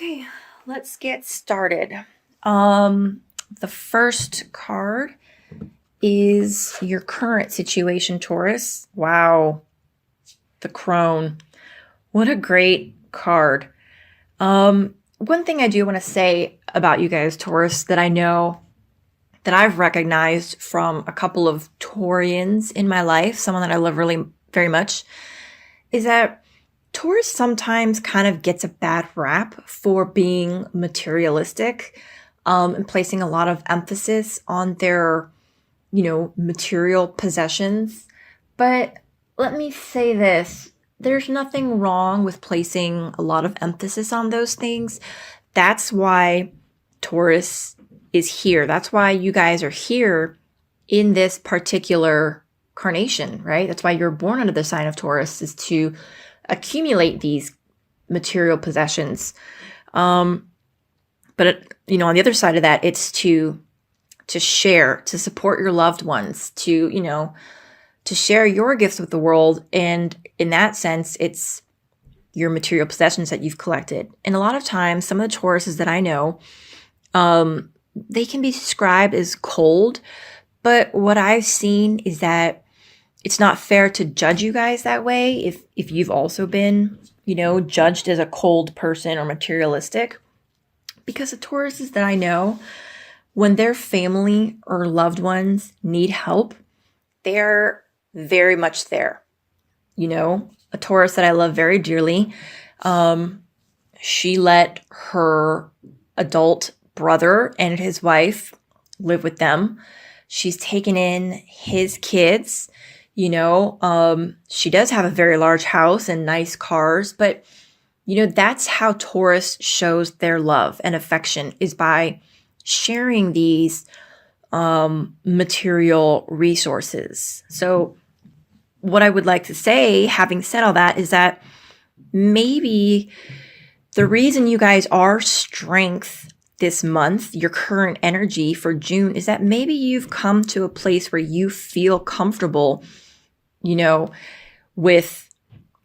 Okay, let's get started. The first card is your current situation, Taurus. Wow, the crone. What a great card. One thing I do want to say about you guys, Taurus, that I know that I've recognized from a couple of Taurians in my life, someone that I love really very much, is that Taurus sometimes kind of gets a bad rap for being materialistic, and placing a lot of emphasis on their, material possessions. But let me say this. There's nothing wrong with placing a lot of emphasis on those things. That's why Taurus is here. That's why you guys are here in this particular carnation, right? That's why you're born under the sign of Taurus, is to accumulate these material possessions. But on the other side of that, it's to share, to support your loved ones, to share your gifts with the world. And in that sense, it's your material possessions that you've collected. And a lot of times, some of the Tauruses that I know, they can be described as cold. But what I've seen is that it's not fair to judge you guys that way if you've also been, judged as a cold person or materialistic. Because the Tauruses that I know, when their family or loved ones need help, they're very much there. A Taurus that I love very dearly, she let her adult brother and his wife live with them. She's taken in his kids. She does have a very large house and nice cars, but that's how Taurus shows their love and affection, is by sharing these material resources. So what I would like to say, having said all that, is that maybe the reason you guys are strength this month, your current energy for June, is that maybe you've come to a place where you feel comfortable, with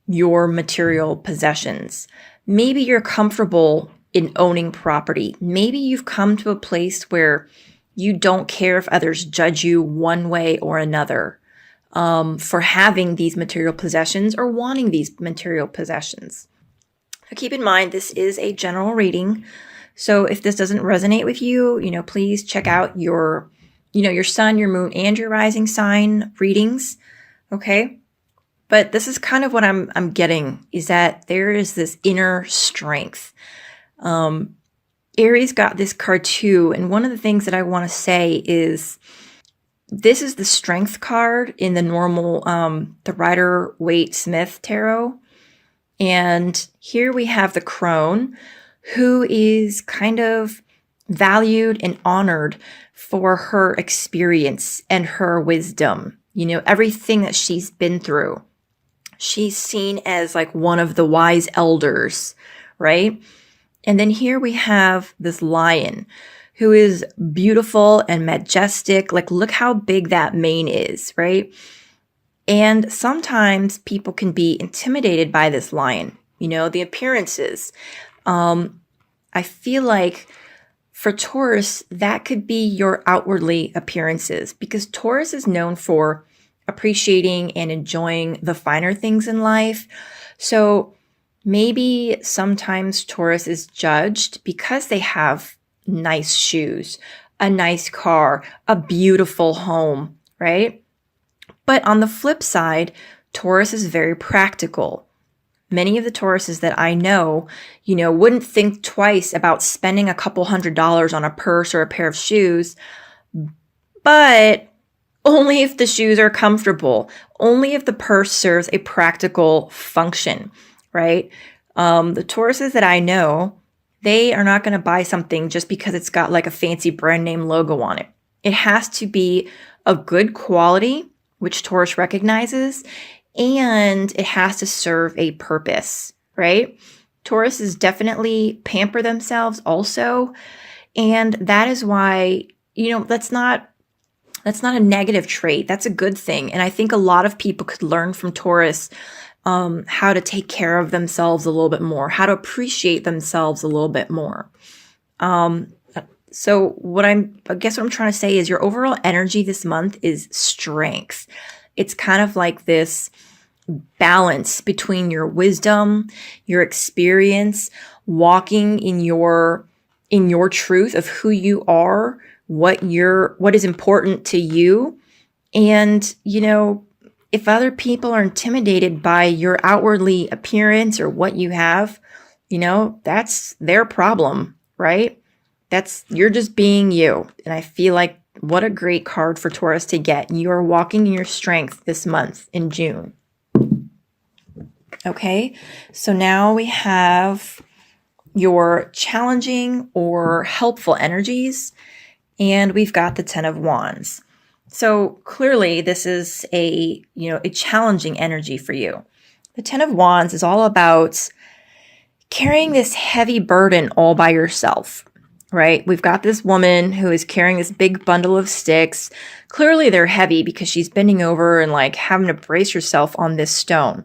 your material possessions. Maybe you're comfortable in owning property. Maybe you've come to a place where you don't care if others judge you one way or another, for having these material possessions or wanting these material possessions. So keep in mind, this is a general reading. So if this doesn't resonate with you, please check out your sun, your moon, and your rising sign readings. Okay. But this is kind of what I'm getting, is that there is this inner strength. Aries got this card too. And one of the things that I want to say is, this is the strength card in the normal, the Rider-Waite-Smith tarot. And here we have the crone, who is kind of valued and honored for her experience and her wisdom. Everything that she's been through. She's seen as like one of the wise elders, right? And then here we have this lion who is beautiful and majestic. Like, look how big that mane is, right? And sometimes people can be intimidated by this lion, the appearances. I feel like for Taurus, that could be your outwardly appearances, because Taurus is known for appreciating and enjoying the finer things in life. So maybe sometimes Taurus is judged because they have nice shoes, a nice car, a beautiful home, right? But on the flip side, Taurus is very practical. Many of the Tauruses that I know, wouldn't think twice about spending a couple $100s on a purse or a pair of shoes, but only if the shoes are comfortable, only if the purse serves a practical function, right? The Tauruses that I know, they are not going to buy something just because it's got like a fancy brand name logo on it. It has to be of good quality, which Taurus recognizes, and it has to serve a purpose, right? Tauruses definitely pamper themselves also. And that is why, that's not a negative trait. That's a good thing. And I think a lot of people could learn from Taurus how to take care of themselves a little bit more, how to appreciate themselves a little bit more. So I guess what I'm trying to say is your overall energy this month is strength. It's kind of like this balance between your wisdom, your experience, walking in your truth of who you are, what is important to you. And, if other people are intimidated by your outwardly appearance or what you have, that's their problem, right? You're just being you. And I feel like what a great card for Taurus to get. You are walking in your strength this month in June. Okay, so now we have your challenging or helpful energies, and we've got the 10 of Wands. So clearly this is a challenging energy for you. The 10 of Wands is all about carrying this heavy burden all by yourself, right? We've got this woman who is carrying this big bundle of sticks. Clearly they're heavy because she's bending over and like having to brace herself on this stone.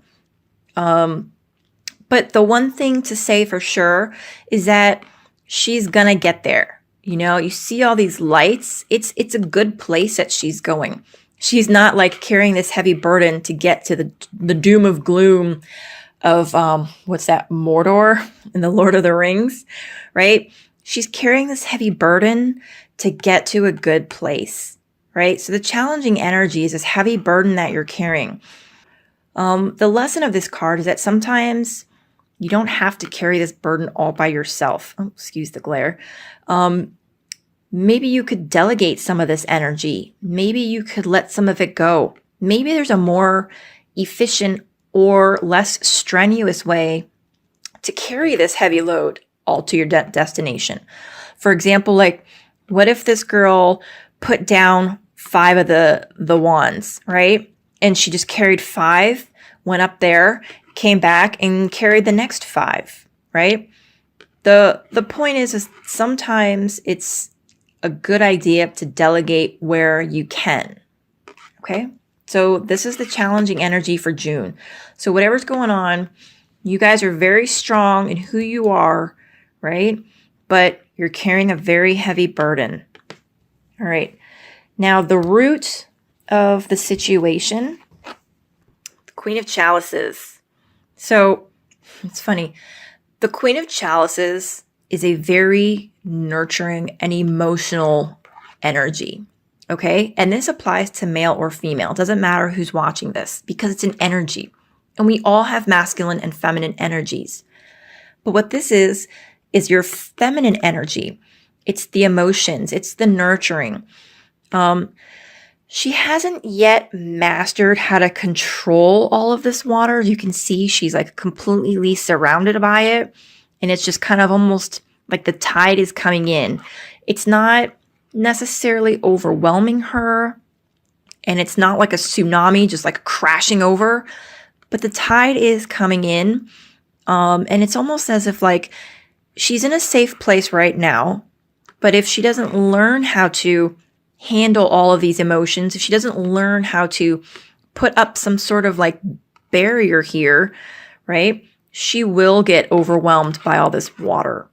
But the one thing to say for sure is that she's gonna get there. You see all these lights. It's a good place that she's going. She's not like carrying this heavy burden to get to the doom of gloom of, what's that, Mordor in the Lord of the Rings, right? She's carrying this heavy burden to get to a good place, right? So the challenging energy is this heavy burden that you're carrying. The lesson of this card is that sometimes you don't have to carry this burden all by yourself. Oh, excuse the glare. Maybe you could delegate some of this energy. Maybe you could let some of it go. Maybe there's a more efficient or less strenuous way to carry this heavy load all to your destination. For example, like what if this girl put down 5 of the wands, right? And she just carried 5, went up there, came back and carried the next 5, right? The point is sometimes it's a good idea to delegate where you can. Okay? So this is the challenging energy for June. So whatever's going on, you guys are very strong in who you are, right? But you're carrying a very heavy burden. All right. Now the root of the situation, the Queen of Chalices. So it's funny. The Queen of Chalices is a very nurturing and emotional energy. Okay. And this applies to male or female. It doesn't matter who's watching this because it's an energy. And we all have masculine and feminine energies. But what this is your feminine energy. It's the emotions. It's the nurturing. She hasn't yet mastered how to control all of this water. You can see she's like completely surrounded by it. And it's just kind of almost like the tide is coming in. It's not necessarily overwhelming her. And it's not like a tsunami just like crashing over. But the tide is coming in. And it's almost as if like she's in a safe place right now. But if she doesn't learn how to handle all of these emotions, if she doesn't learn how to put up some sort of like barrier here, right, she will get overwhelmed by all this water.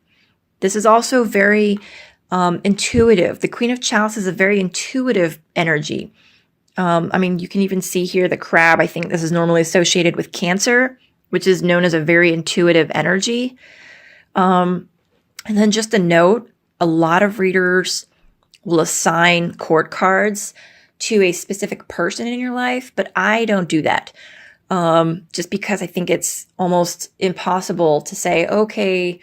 This is also very intuitive. The Queen of Chalices is a very intuitive energy. I mean, you can even see here the crab. I think this is normally associated with Cancer, which is known as a very intuitive energy. And then just a note, a lot of readers will assign court cards to a specific person in your life, but I don't do that. Just because I think it's almost impossible to say, okay,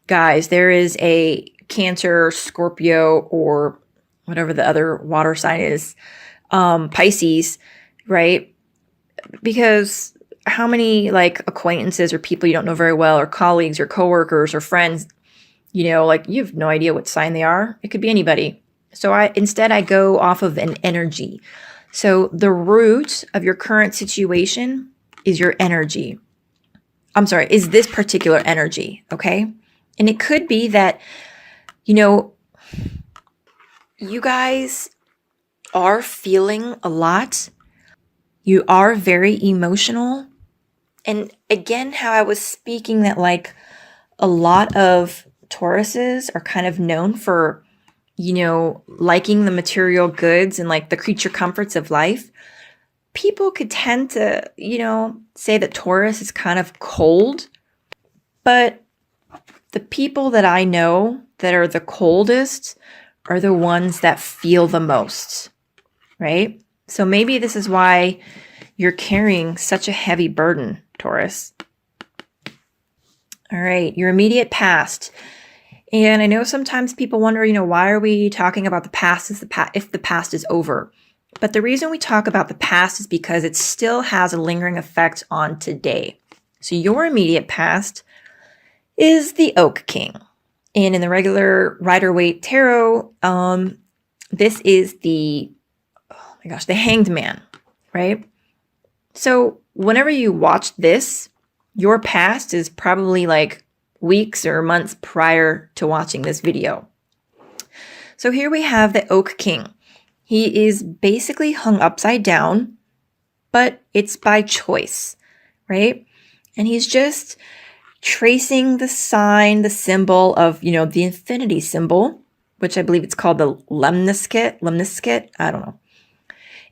guys, there is a Cancer, Scorpio, or whatever the other water sign is, Pisces, right? Because how many like acquaintances or people you don't know very well or colleagues or coworkers or friends, like you have no idea what sign they are. It could be anybody. So instead I go off of an energy. So the root of your current situation is your energy. Is this particular energy, okay? And it could be that, you guys are feeling a lot. You are very emotional. And again, how I was speaking that like a lot of Tauruses are kind of known for, liking the material goods and like the creature comforts of life. People could tend to, say that Taurus is kind of cold, but the people that I know that are the coldest are the ones that feel the most, right? So maybe this is why you're carrying such a heavy burden, Taurus. All right, your immediate past. And I know sometimes people wonder, why are we talking about the past if the past is over? But the reason we talk about the past is because it still has a lingering effect on today. So your immediate past is the Oak King. And in the regular Rider-Waite Tarot, this is the Hanged Man, right? So whenever you watch this, your past is probably like weeks or months prior to watching this video. So here we have the Oak King. He is basically hung upside down, but it's by choice, right? And he's just tracing the sign, the symbol of, the infinity symbol, which I believe it's called the lemniscate, I don't know.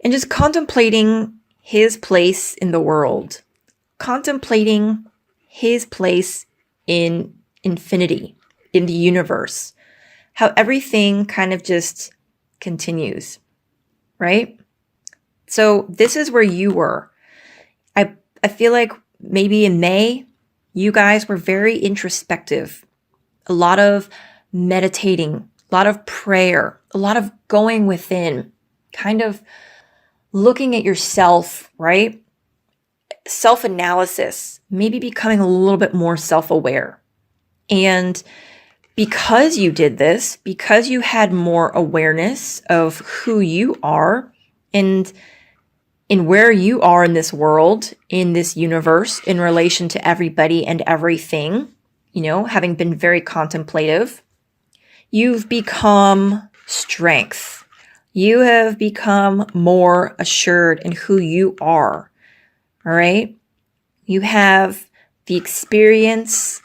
And just contemplating his place in the world, contemplating his place in infinity, in the universe, how everything kind of just continues, right? So this is where you were. I feel like maybe in May, you guys were very introspective, a lot of meditating, a lot of prayer, a lot of going within, kind of looking at yourself, right? Self-analysis, maybe becoming a little bit more self-aware. And because you did this, because you had more awareness of who you are and in where you are in this world, in this universe, in relation to everybody and everything, having been very contemplative, you've become strength. You have become more assured in who you are. All right. You have the experience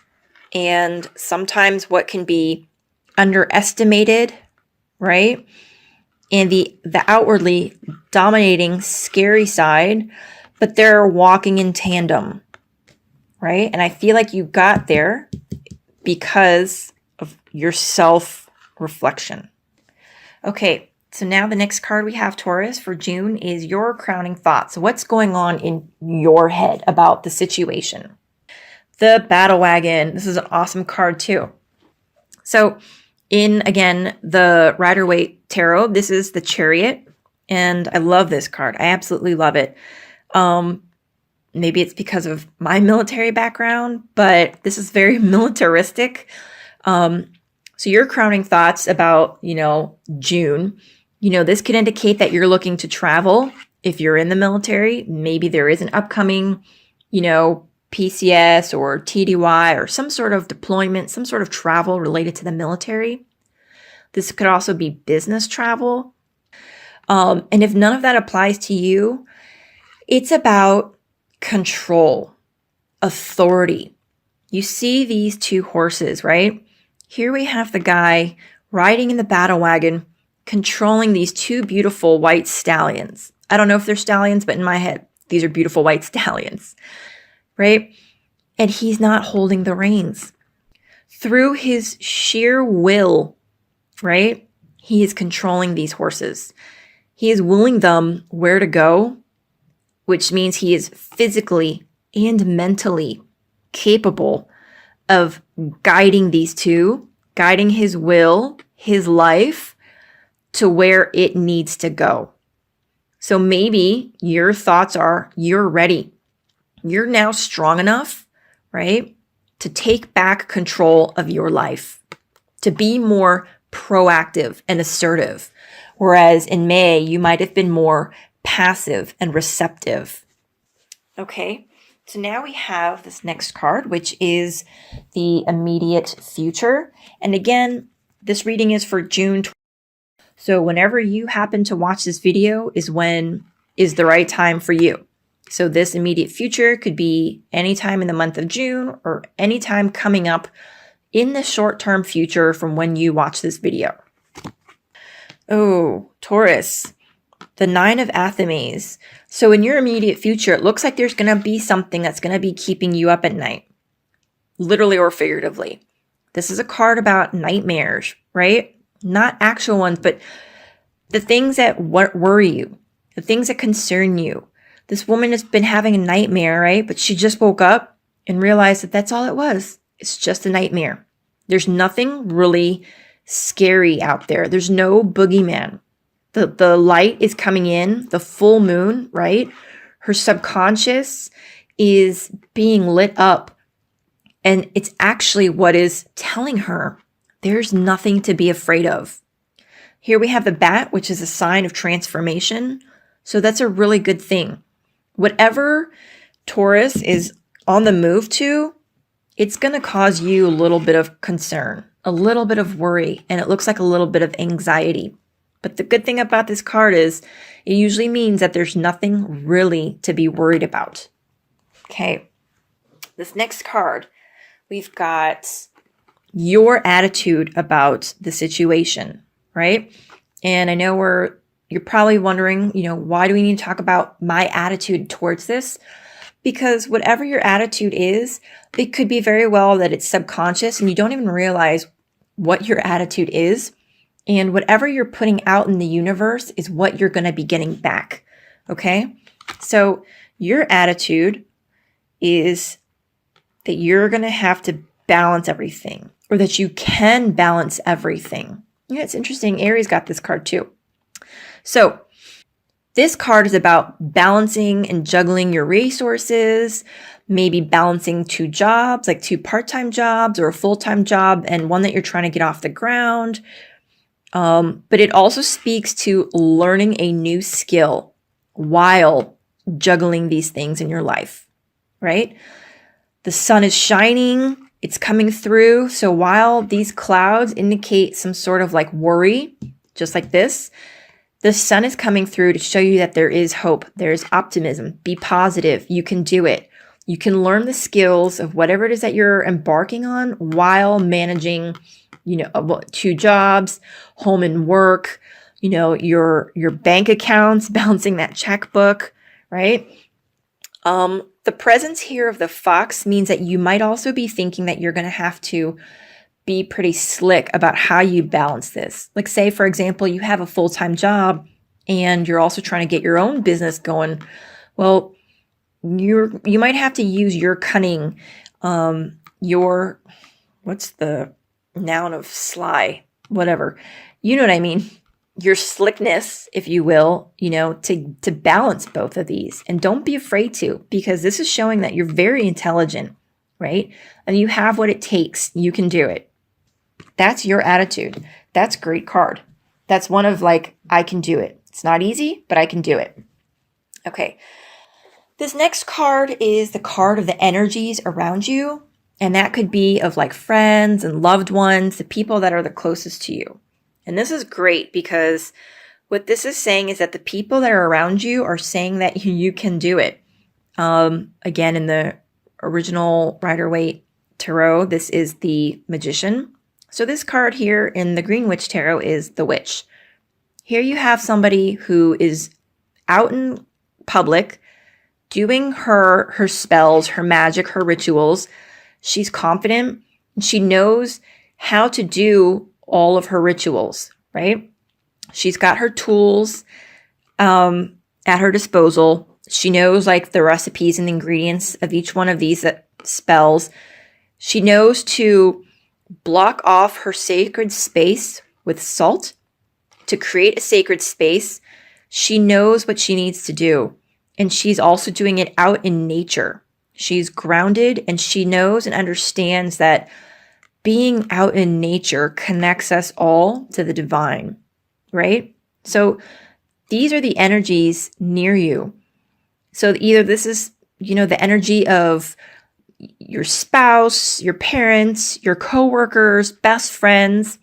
and sometimes what can be underestimated, right? And the outwardly dominating, scary side, but they're walking in tandem, right? And I feel like you got there because of your self-reflection. Okay. So now the next card we have, Taurus, for June is your crowning thoughts. So what's going on in your head about the situation? The Battle Wagon. This is an awesome card too. So in, again, the Rider-Waite Tarot, this is the Chariot. And I love this card. I absolutely love it. Maybe it's because of my military background, but this is very militaristic. So your crowning thoughts about, June. This could indicate that you're looking to travel. If you're in the military, maybe there is an upcoming, PCS or TDY or some sort of deployment, some sort of travel related to the military. This could also be business travel. And if none of that applies to you, it's about control, authority. You see these two horses, right? Here we have the guy riding in the battle wagon, controlling these two beautiful white stallions. I don't know if they're stallions, but in my head, these are beautiful white stallions, right? And he's not holding the reins. Through his sheer will, right? He is controlling these horses. He is willing them where to go, which means he is physically and mentally capable of guiding these two, guiding his will, his life, to where it needs to go. So maybe your thoughts are, you're ready. You're now strong enough, right, to take back control of your life, to be more proactive and assertive. Whereas in May, you might have been more passive and receptive. Okay, so now we have this next card, which is the immediate future. And again, this reading is for June. So whenever you happen to watch this video is the right time for you. So this immediate future could be anytime in the month of June or anytime coming up in the short-term future from when you watch this video. Oh, Taurus, the 9 of Athames. So in your immediate future, it looks like there's going to be something that's going to be keeping you up at night, literally or figuratively. This is a card about nightmares, right? Not actual ones, but the things that worry you, the things that concern you. This woman has been having a nightmare, right? But she just woke up and realized that that's all it was. It's just a nightmare. There's nothing really scary out there. There's no boogeyman. The light is coming in, the full moon, right? Her subconscious is being lit up. And it's actually what is telling her there's nothing to be afraid of. Here we have the bat, which is a sign of transformation. So that's a really good thing. Whatever Taurus is on the move to, it's going to cause you a little bit of concern, a little bit of worry, and it looks like a little bit of anxiety. But the good thing about this card is it usually means that there's nothing really to be worried about. Okay, this next card, we've got your attitude about the situation, right? And I know you're probably wondering, why do we need to talk about my attitude towards this? Because whatever your attitude is, it could be very well that it's subconscious and you don't even realize what your attitude is. And whatever you're putting out in the universe is what you're going to be getting back. Okay? So your attitude is that you're going to have to balance everything, or that you can balance everything. Yeah, it's interesting. Aries got this card too. So this card is about balancing and juggling your resources, maybe balancing 2 jobs, like 2 part-time jobs or a full-time job and one that you're trying to get off the ground. But it also speaks to learning a new skill while juggling these things in your life, right? The sun is shining. It's coming through. So while these clouds indicate some sort of like worry, just like this, the sun is coming through to show you that there is hope. There is optimism. Be positive. You can do it. You can learn the skills of whatever it is that you're embarking on while managing, 2 jobs, home and work, your bank accounts, balancing that checkbook, right? The presence here of the fox means that you might also be thinking that you're going to have to be pretty slick about how you balance this. Like say, for example, you have a full-time job and you're also trying to get your own business going. Well, you might have to use your cunning, what's the noun of sly? Whatever. You know what I mean? Your slickness, if you will, to balance both of these. And don't be afraid to, because this is showing that you're very intelligent, right? And you have what it takes. You can do it. That's your attitude. That's a great card. That's one of like, I can do it. It's not easy, but I can do it. Okay. This next card is the card of the energies around you. And that could be of like friends and loved ones, the people that are the closest to you. And this is great because what this is saying is that the people that are around you are saying that you can do it. Again, in the original Rider-Waite Tarot, this is the Magician. So this card here in the Green Witch Tarot is the Witch. Here you have somebody who is out in public doing her spells, her magic, her rituals. She's confident and she knows how to do all of her rituals, right? She's got her tools at her disposal. She knows like the recipes and the ingredients of each one of these spells. She knows to block off her sacred space with salt to create a sacred space. She knows what she needs to do. And she's also doing it out in nature. She's grounded and she knows and understands that being out in nature connects us all to the divine, right? So these are the energies near you. So either this is, the energy of your spouse, your parents, your coworkers, best friends.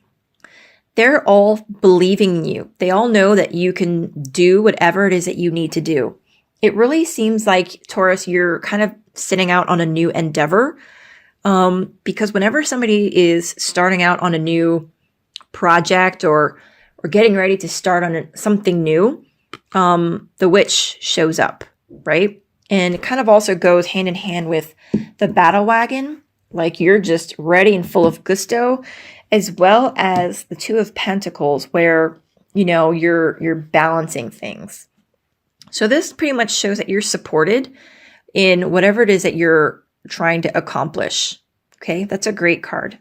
They're all believing in you. They all know that you can do whatever it is that you need to do. it really seems like, Taurus, you're kind of setting out on a new endeavor. Because whenever somebody is starting out on a new project or getting ready to start on something new, the witch shows up, right? And it kind of also goes hand in hand with the battle wagon. Like you're just ready and full of gusto, as well as the Two of Pentacles, where, you know, you're balancing things. So this pretty much shows that you're supported in whatever it is that you're trying to accomplish. Okay, that's a great card.